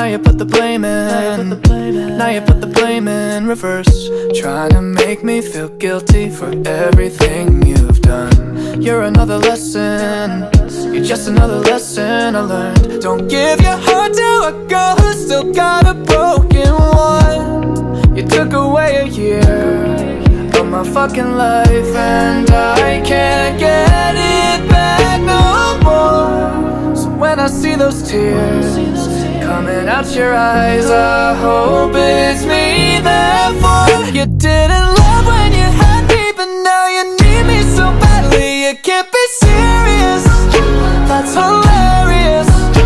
Now you put the blame in. Now you put the blame in reverse, trying to make me feel guilty for everything you've done. You're another lesson, you're just another lesson I learned. Don't give your heart to a girl who's still got a broken one. You took away a year of my fucking life, and I can't get it back no more. So when I see those tears coming out your eyes, I hope it's me, therefore. You didn't love when you had me, but now you need me so badly. You can't be serious, that's all.